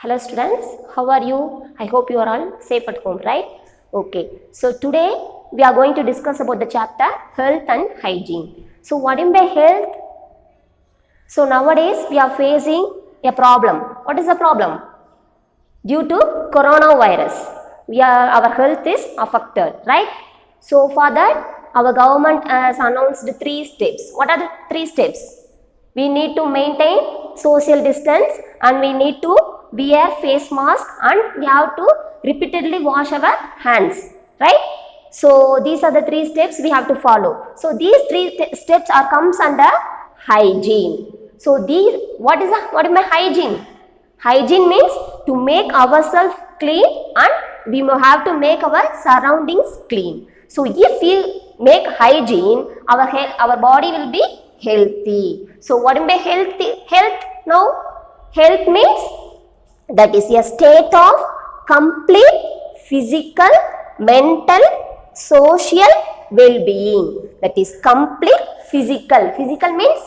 Hello students, how are you? I hope you are all safe at home, right? Okay, so today we are going to discuss about the chapter health and hygiene. So what do you mean by health? So nowadays we are facing a problem. What is the problem? Due to coronavirus, our health is affected, right? So for that, our government has announced 3 steps. What are the 3 steps? We need to maintain social distance and we need to wear face mask and we have to repeatedly wash our hands, right? So these are the 3 steps we have to follow. So these 3 steps are comes under hygiene. So what is my hygiene? Hygiene means to make ourselves clean and we have to make our surroundings clean. So if we make hygiene, our body will be healthy. So what do you mean by health now? Health means that is a state of complete physical, mental, social well-being. That is complete physical. Physical means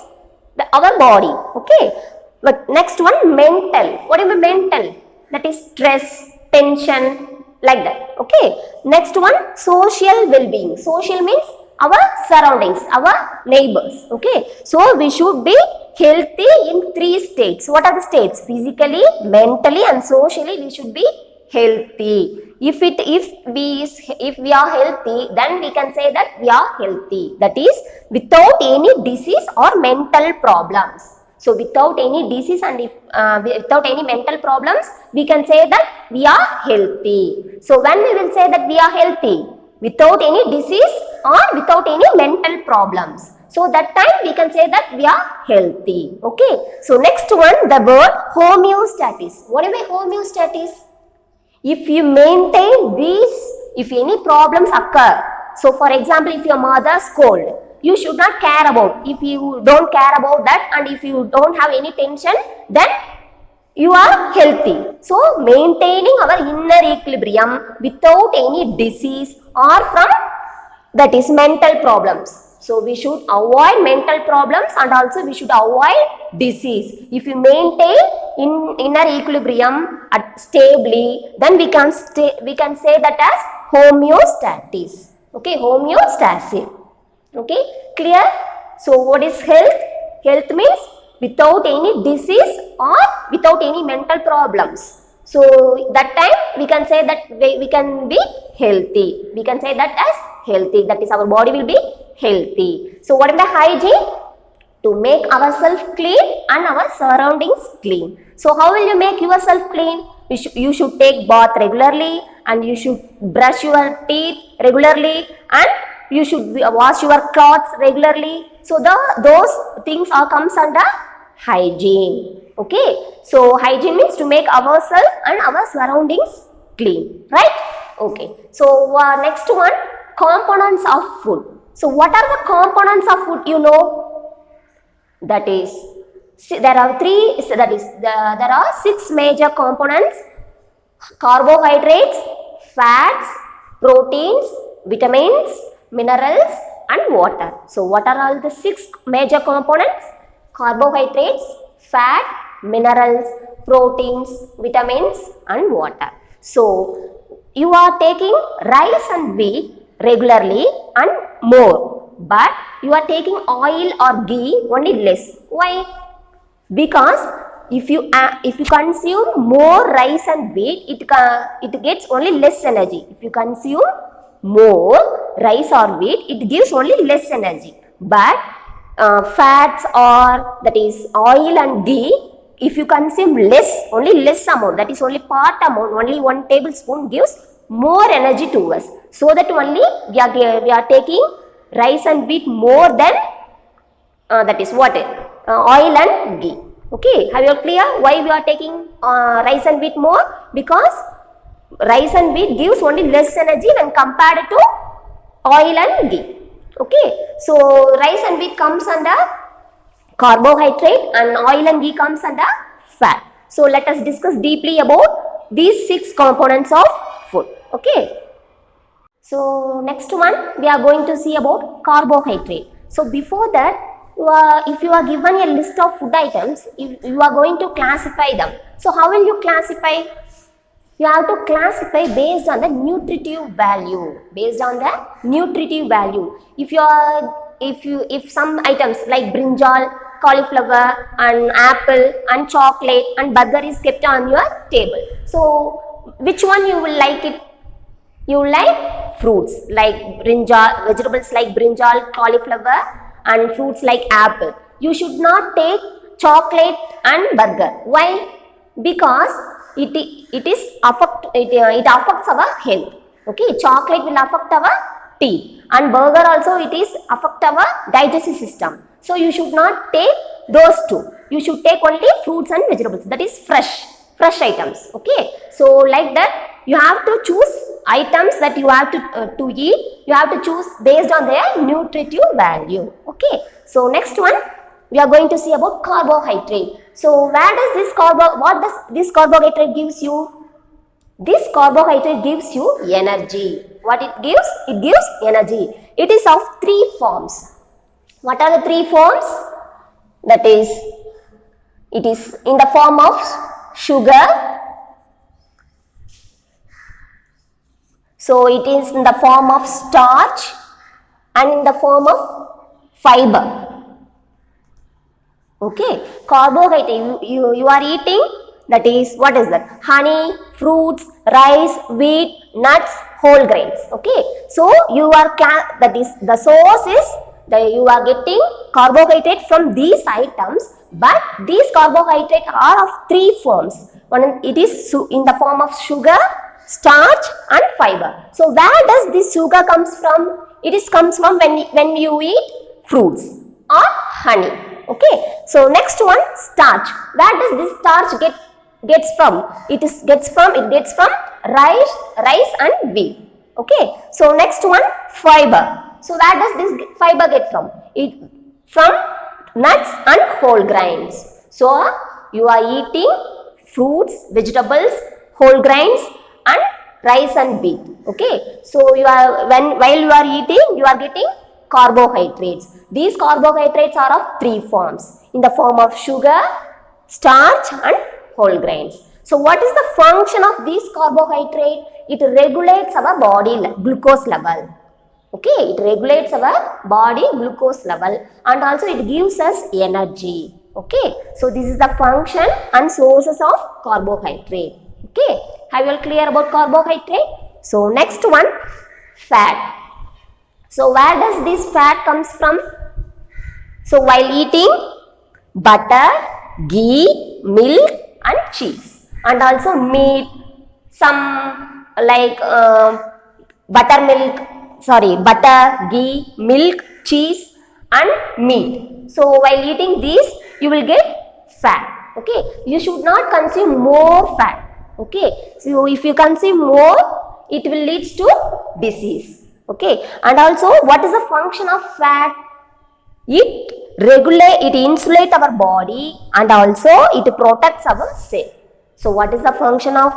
our body. Okay. But next one, mental. What do you mean mental? That is stress, tension, like that. Okay. Next one, social well-being. Social means our surroundings, our neighbors. Okay. So we should be healthy in 3 states. What are the states? Physically, mentally and socially we should be healthy. If we are healthy, then we can say that we are healthy. That is without any disease or mental problems. So without any disease and without any mental problems, we can say that we are healthy. So when we will say that we are healthy? Without any disease or without any mental problems. So that time we can say that we are healthy. Okay. So next one, the word homeostasis. What do you mean homeostasis? If you maintain these, if any problems occur, so for example, if your mother scold, you should not care about. If you don't care about that and if you don't have any tension, then you are healthy. So maintaining our inner equilibrium without any disease or from that is mental problems. So we should avoid mental problems and also we should avoid disease. If you maintain inner equilibrium stably, then we can say that as homeostasis. Okay, homeostasis. Okay, clear? So what is health? Health means without any disease or without any mental problems. So that time we can say that we can be healthy. We can say that as healthy. That is our body will be healthy. So what is the hygiene? To make ourselves clean and our surroundings clean. So how will you make yourself clean? You should take bath regularly and you should brush your teeth regularly and you should wash your clothes regularly. So those things all comes under hygiene. Okay. So hygiene means to make ourselves and our surroundings clean. Right? Okay. So next one, components of food. So what are the components of food you know? That is, there are 6 major components: carbohydrates, fats, proteins, vitamins, minerals and water. So what are all the 6 major components? Carbohydrates, fat, minerals, proteins, vitamins and water. So you are taking rice and wheat regularly and more, but you are taking oil or ghee only less. Why? Because if you consume more rice and wheat, it gets only less energy. If you consume more rice or wheat, it gives only less energy. But fats or that is oil and ghee, if you consume only less amount, that is only part amount, only 1 tablespoon gives more energy to us. So that only we are taking rice and wheat more than that is what? Oil and ghee. Okay, have you clear why we are taking rice and wheat more? Because rice and wheat gives only less energy when compared to oil and ghee. Okay, so rice and wheat comes under carbohydrate and oil and ghee comes under fat. So let us discuss deeply about these 6 components of food. Okay. So next one we are going to see about carbohydrate. So before that, if you are given a list of food items, you are going to classify them. So how will you classify? You have to classify based on the nutritive value. Based on the nutritive value. If some items like brinjal, cauliflower, and apple, and chocolate, and burger is kept on your table. So which one you will like it? You like fruits like brinjal, vegetables like brinjal, cauliflower, and fruits like apple. You should not take chocolate and burger. Why? Because it affects our health. Okay, chocolate will affect our teeth, and burger also it is affect our digestive system. So you should not take those two. You should take only fruits and vegetables, that is fresh items. Okay, so like that you have to choose items that you have to eat. You have to choose based on their nutritive value. Okay, so next one we are going to see about carbohydrate. So where does what does this carbohydrate gives you? This carbohydrate gives you energy. What it gives? It gives energy. It is of three forms. What are the three forms? That is, it is in the form of sugar. So it is in the form of starch and in the form of fiber. Okay, carbohydrate you are eating, that is, what is that? Honey, fruits, rice, wheat, nuts, whole grains. Okay, so you are that is the source is that you are getting carbohydrate from these items, but these carbohydrates are of three forms. One, it is in the form of sugar, starch, and fiber. So where does this sugar comes from? It is comes from when you eat fruits or honey. Okay, so next one, starch. Where does this starch gets from? It gets from rice and wheat. Okay, so next one, fiber. So where does this fiber get from? It from nuts and whole grains. So you are eating fruits, vegetables, whole grains, and rice and wheat. Okay, so while you are eating, you are getting carbohydrates. These carbohydrates are of three forms, in the form of sugar, starch, and whole grains. So what is the function of this carbohydrate? It regulates our body glucose level. Okay, it regulates our body glucose level, and also it gives us energy. Okay, so this is the function and sources of carbohydrate. Okay, have you all clear about carbohydrate? So next one, fat. So where does this fat comes from? So while eating, butter, ghee, milk, and cheese, and also meat, some like butter, ghee, milk, cheese, and meat. So while eating these, you will get fat. Okay, you should not consume more fat. Okay, so if you consume more, it will lead to disease. Okay, and also what is the function of fat? It insulates our body, and also it protects our cell. So what is the function of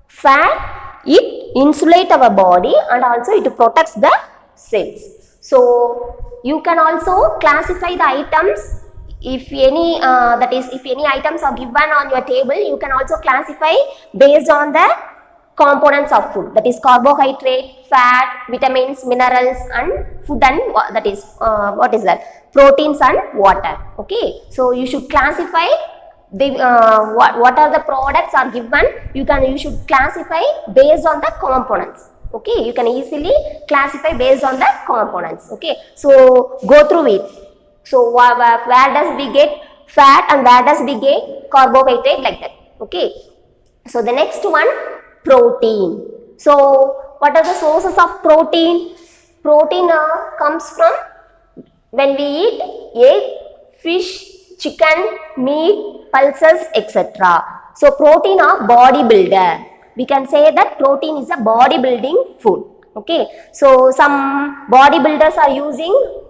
fat? It insulates our body, and also it protects the cells. So you can also classify the items. If any if any items are given on your table, you can also classify based on the components of food, that is carbohydrate, fat, vitamins, minerals, and food, and that is proteins and water. Okay, so you should classify the what are the products are given. You should classify based on the components. Okay, you can easily classify based on the components. Okay, so go through it. So where does we get fat and where does we get carbohydrate, like that. Okay, so the next one, protein. So what are the sources of protein? Protein comes from when we eat egg, fish, chicken, meat, pulses, etc. So protein are bodybuilder. We can say that protein is a bodybuilding food. Okay, so some bodybuilders are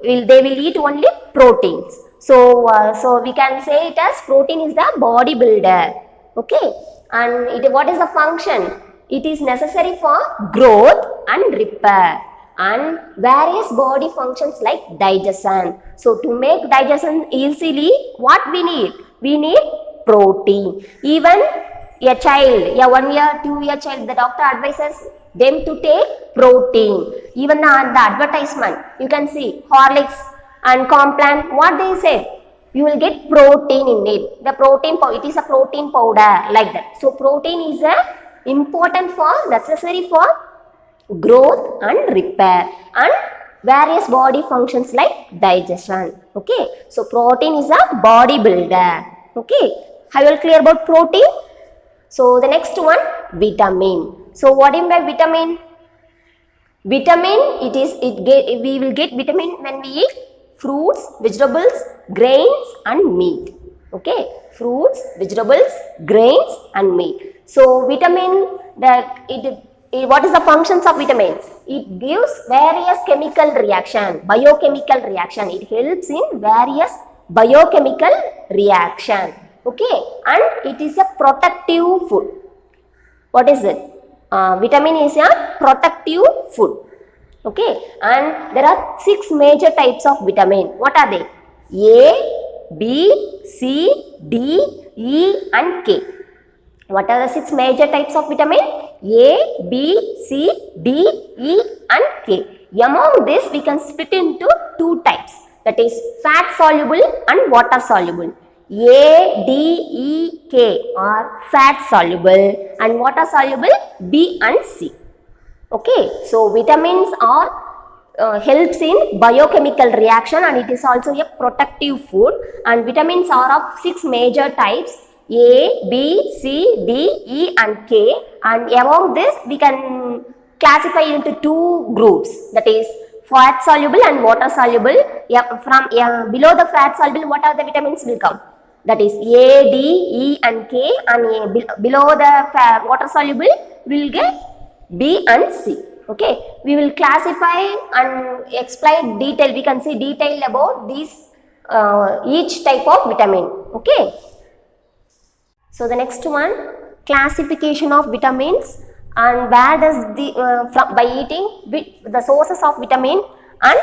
they will eat only proteins. So we can say it as protein is the bodybuilder. Okay, and what is the function? It is necessary for growth and repair, and various body functions like digestion. So to make digestion easily, what we need? We need protein. Even a child, a 1 year, 2 year child, the doctor advises them to take protein. Even on the advertisement, you can see Horlicks and Complan, what they say? You will get protein in it. The protein, it is a protein powder like that. So protein is important for, necessary for growth and repair and various body functions like digestion. Okay, so protein is a body builder. Okay, have you all clear about protein? So the next one, vitamin. So what do you mean by vitamin? Vitamin, we will get vitamin when we eat fruits, vegetables, grains and meat. Okay, fruits, vegetables, grains and meat. So vitamin, what is the functions of vitamins? It gives various chemical reaction, biochemical reaction. It helps in various biochemical reaction. Okay, and it is a protective food. What is it? Vitamin is a protective food. Okay, and there are 6 major types of vitamin. What are they? A, B, C, D, E and K. What are the 6 major types of vitamin? A, B, C, D, E and K. Among this, we can split into 2 types. That is fat soluble and water soluble. A, D, E, K are fat soluble and water soluble B and C. Okay, so vitamins are helps in biochemical reaction and it is also a protective food, and vitamins are of 6 major types: A, B, C, D, E and K, and among this we can classify into 2 groups, that is fat soluble and water soluble. From below the fat soluble, what are the vitamins will come? That is A, D, E and K, and below the water soluble will get B and C. Okay, we will classify and explain detail. We can see detail about these each type of vitamin. Okay. So the next one, classification of vitamins and where does the by eating the sources of vitamin, and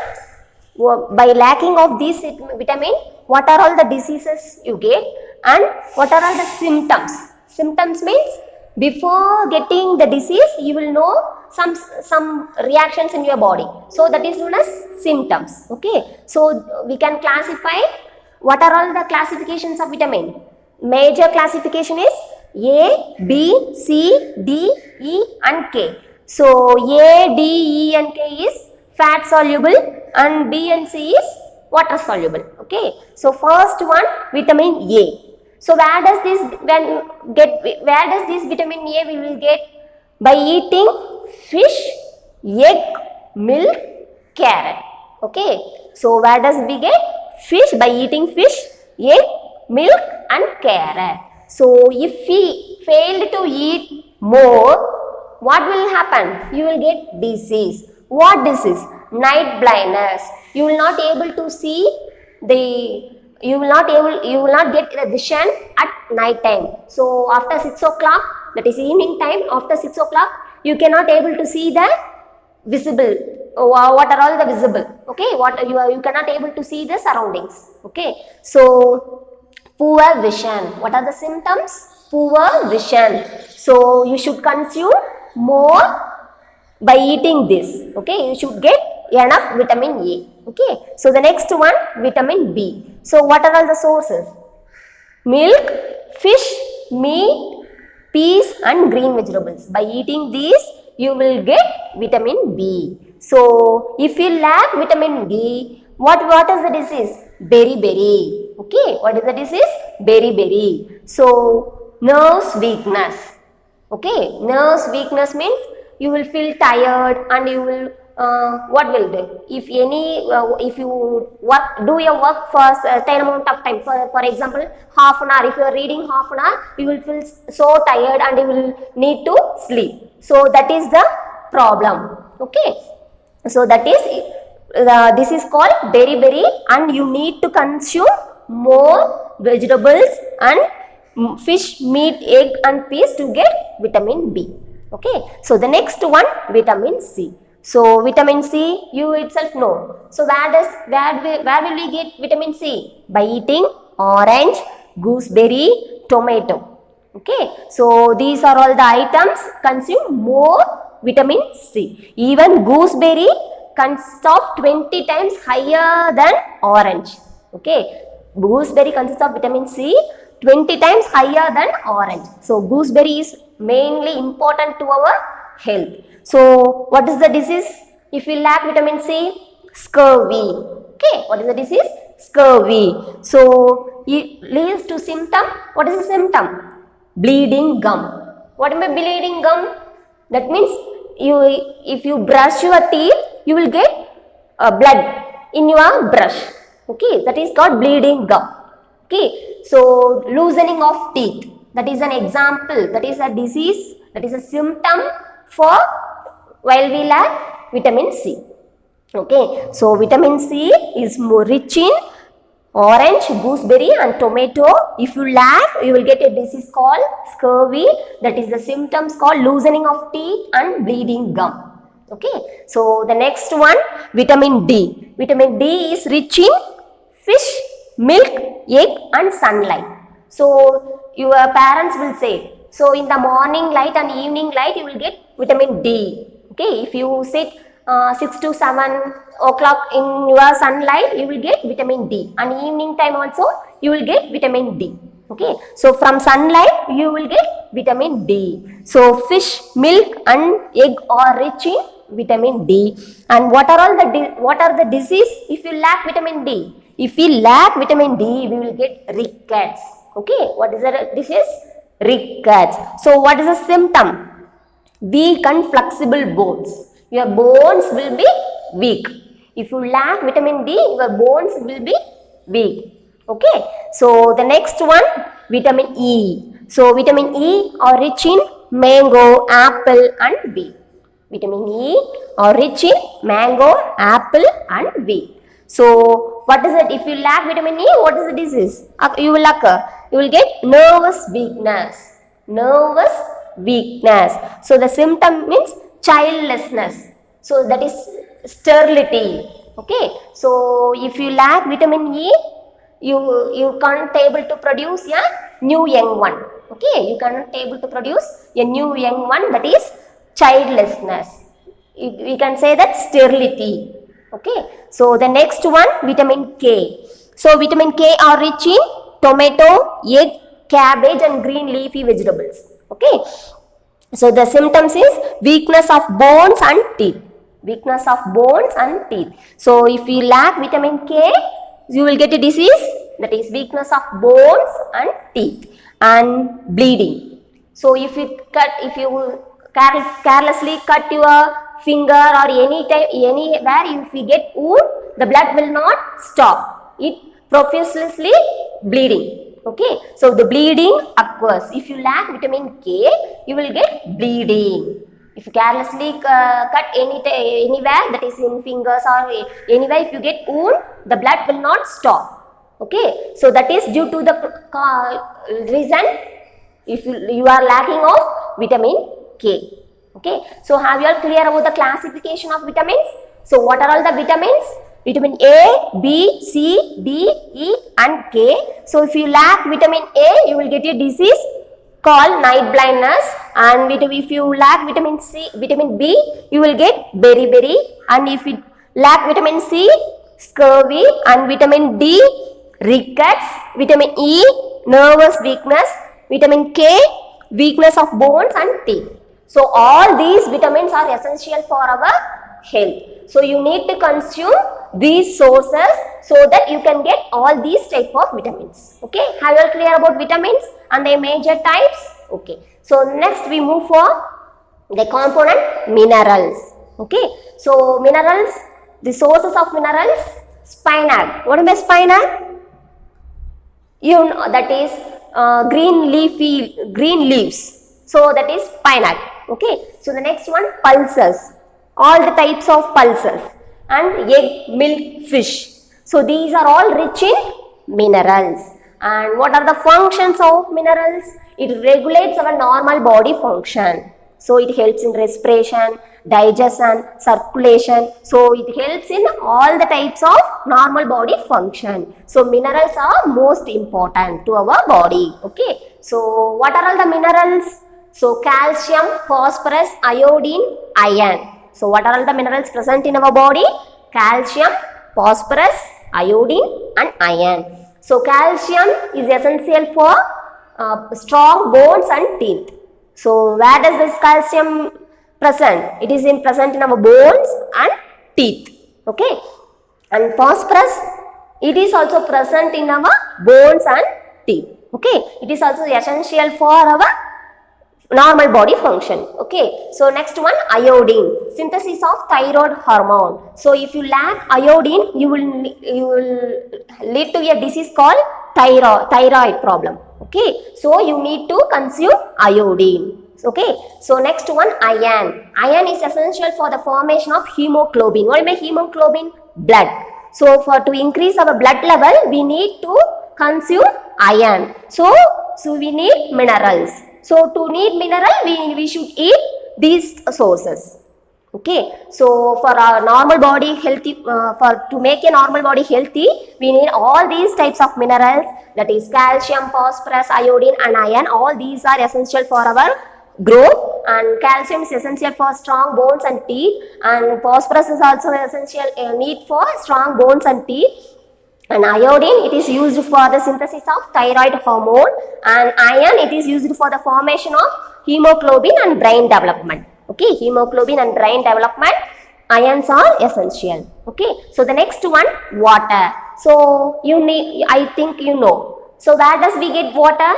by lacking of these vitamin, what are all the diseases you get and what are all the symptoms. Symptoms means before getting the disease you will know some reactions in your body, so that is known as symptoms. Okay, so we can classify what are all the classifications of vitamin. Major classification is A, B, C, D, E and K. So A, D, E and K is fat soluble and B and C is water soluble. Okay, so first one, vitamin A. So where does this vitamin A we will get? By eating fish, egg, milk, carrot. Okay, so where does we get? Fish, by eating fish, egg, milk and carrot. So if we failed to eat more, what will happen? You will get disease. What disease? Night blindness. You will not able to see you will not get the vision at night time. So after 6 o'clock, that is evening time, after 6 o'clock, you cannot able to see the visible. What are all the visible? Okay, what you cannot able to see the surroundings. Okay, so poor vision. What are the symptoms? Poor vision. So you should consume more by eating this. Okay, you should get enough vitamin A. Okay, so the next one, vitamin B. So what are all the sources? Milk, fish, meat, peas and green vegetables. By eating these, you will get vitamin B. So if you lack vitamin B, what is the disease? Beriberi. Okay, what is the disease? Beriberi. So nerves weakness. Okay, nerves weakness means you will feel tired and you will what will do? If you do your work for a certain amount of time, for example half an hour, if you are reading half an hour, you will feel so tired and you will need to sleep. So that is the problem. Okay, so that is this is called beriberi, and you need to consume more vegetables and fish, meat, egg and peas to get vitamin B. Okay, so the next one, vitamin C. So vitamin C, you itself know. So where will we get vitamin C? By eating orange, gooseberry, tomato. Okay. So these are all the items consume more vitamin C. Even gooseberry consists of 20 times higher than orange. Okay. Gooseberry consists of vitamin C 20 times higher than orange. So gooseberry is mainly important to our health. So what is the disease if we lack vitamin C? Scurvy. Okay, what is the disease? Scurvy. So it leads to symptom. What is the symptom? Bleeding gum. What am I bleeding gum? That means if you brush your teeth, you will get blood in your brush. Okay, that is called bleeding gum. Okay, so loosening of teeth, that is an example, that is a disease, that is a symptom for while we lack vitamin C. Okay, so vitamin C is more rich in orange, gooseberry and tomato. If you lack, you will get a disease called scurvy, that is the symptoms called loosening of teeth and bleeding gum. Okay, so the next one, vitamin D. Vitamin D is rich in fish, milk, egg and sunlight. So your parents will say, so in the morning light and evening light you will get vitamin D. Okay, if you sit 6 to 7 o'clock in your sunlight, you will get vitamin D, and evening time also you will get vitamin D. Okay, so from sunlight you will get vitamin D. So fish, milk and egg are rich in vitamin D. And what are the disease if you lack vitamin D? If we lack vitamin D, we will get rickets. Okay, what is the disease? Rickets. So what is the symptom? Weak and flexible bones. Your bones will be weak. If you lack vitamin D, your bones will be weak. Okay, so the next one, vitamin E. So vitamin E are rich in mango, apple and wheat. Vitamin E are rich in mango, apple and wheat. So what is it? If you lack vitamin E, what is the disease? You will occur. You will get nervous weakness. Nervous weakness. So the symptom means childlessness. So that is sterility. Okay. So if you lack vitamin E, you can't able to produce a new young one. Okay. You cannot able to produce a new young one, that is childlessness. We can say that sterility. Okay, so the next one, vitamin K. So vitamin K are rich in tomato, egg, cabbage and green leafy vegetables. Okay, so the symptoms is weakness of bones and teeth. Weakness of bones and teeth. So if you lack vitamin K, you will get a disease, that is weakness of bones and teeth and bleeding. So if you carelessly cut your finger or anywhere, if we get wound, the blood will not stop. It profusely bleeding. Okay, so the bleeding occurs. If you lack vitamin K, you will get bleeding. If you carelessly cut anywhere, that is in fingers or anywhere, if you get wound, the blood will not stop. Okay, so that is due to the reason if you are lacking of vitamin K. Okay, so have you all clear about the classification of vitamins? So what are all the vitamins? Vitamin A, B, C, D, E and K. So if you lack vitamin A, you will get a disease called night blindness, and if you lack vitamin B, you will get beriberi, and if you lack vitamin C, scurvy, and vitamin D, rickets, vitamin E, nervous weakness, vitamin K, weakness of bones and teeth. So all these vitamins are essential for our health. So you need to consume these sources so that you can get all these type of vitamins. Okay, have you all clear about vitamins and their major types? Okay, so next we move for the component minerals. Okay, so minerals, the sources of minerals, spinach. What is spinach? You know, that is green leaves. So that is spinach. Okay, so the next one, pulses, all the types of pulses, and egg, milk, fish. So these are all rich in minerals. And what are the functions of minerals? It regulates our normal body function. So it helps in respiration, digestion, circulation. So it helps in all the types of normal body function. So minerals are most important to our body. Okay. So what are all the minerals? So calcium, phosphorus, iodine, iron. So what are all the minerals present in our body? Calcium, phosphorus, iodine and iron. So calcium is essential for strong bones and teeth. So where does this calcium present? It is present in our bones and teeth. Okay. And phosphorus, it is also present in our bones and teeth. Okay. It is also essential for our normal body function. Okay. So next one, iodine, synthesis of thyroid hormone. So if you lack iodine, you will lead to a disease called thyroid problem. Okay. So you need to consume iodine. Okay. So next one, iron. Iron is essential for the formation of hemoglobin. What is hemoglobin? Blood. So to increase our blood level, we need to consume iron. So we need minerals. So to need mineral, we should eat these sources. Okay. So for our normal body healthy, to make a normal body healthy, we need all these types of minerals, that is calcium, phosphorus, iodine and iron. All these are essential for our growth, and calcium is essential for strong bones and teeth, and phosphorus is also essential need for strong bones and teeth. And iodine, it is used for the synthesis of thyroid hormone, and iron, it is used for the formation of hemoglobin and brain development. Okay, hemoglobin and brain development, ions are essential. Okay, so the next one, water. So I think you know. So where does we get water?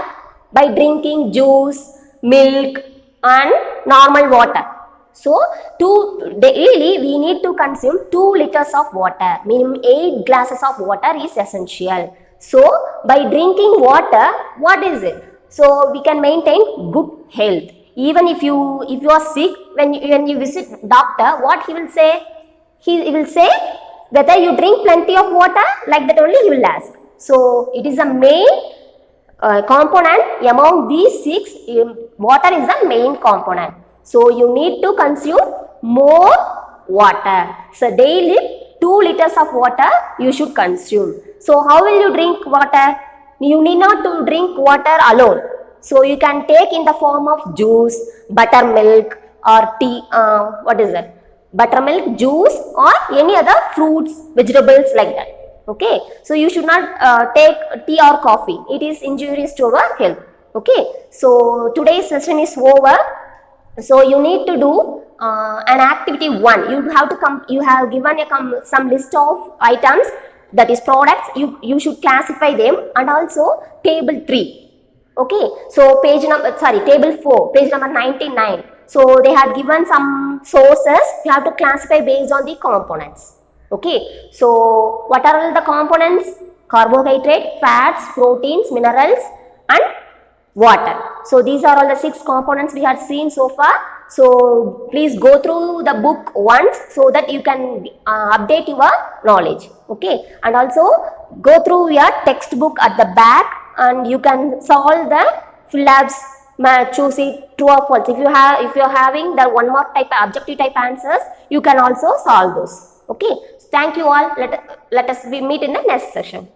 By drinking juice, milk and normal water. So daily we need to consume 2 liters of water, minimum 8 glasses of water is essential. So by drinking water, what is it? So we can maintain good health. Even if you are sick, when you visit doctor, what he will say? He will say whether you drink plenty of water, like that only he will ask. So it is a main component among these 6. Water is the main component. So you need to consume more water. So daily 2 liters of water you should consume. So how will you drink water? You need not to drink water alone. So you can take in the form of juice, buttermilk or tea, what is that? Buttermilk, juice or any other fruits, vegetables like that. Okay. So you should not take tea or coffee. It is injurious to our health. Okay. So today's session is over. So you need to do an activity 1. You have to you have given some list of items, that is products. You should classify them, and also table 3. Okay. So table 4, page number 99. So they have given some sources. You have to classify based on the components. Okay. So what are all the components? Carbohydrate, fats, proteins, minerals and water. So these are all the 6 components we have seen so far. So please go through the book once, so that you can update your knowledge. Okay. And also go through your textbook at the back, and you can solve the fill-ups, choose it true or false. If you are having the one more type objective type answers, you can also solve those. Okay. Thank you all. Let us meet in the next session.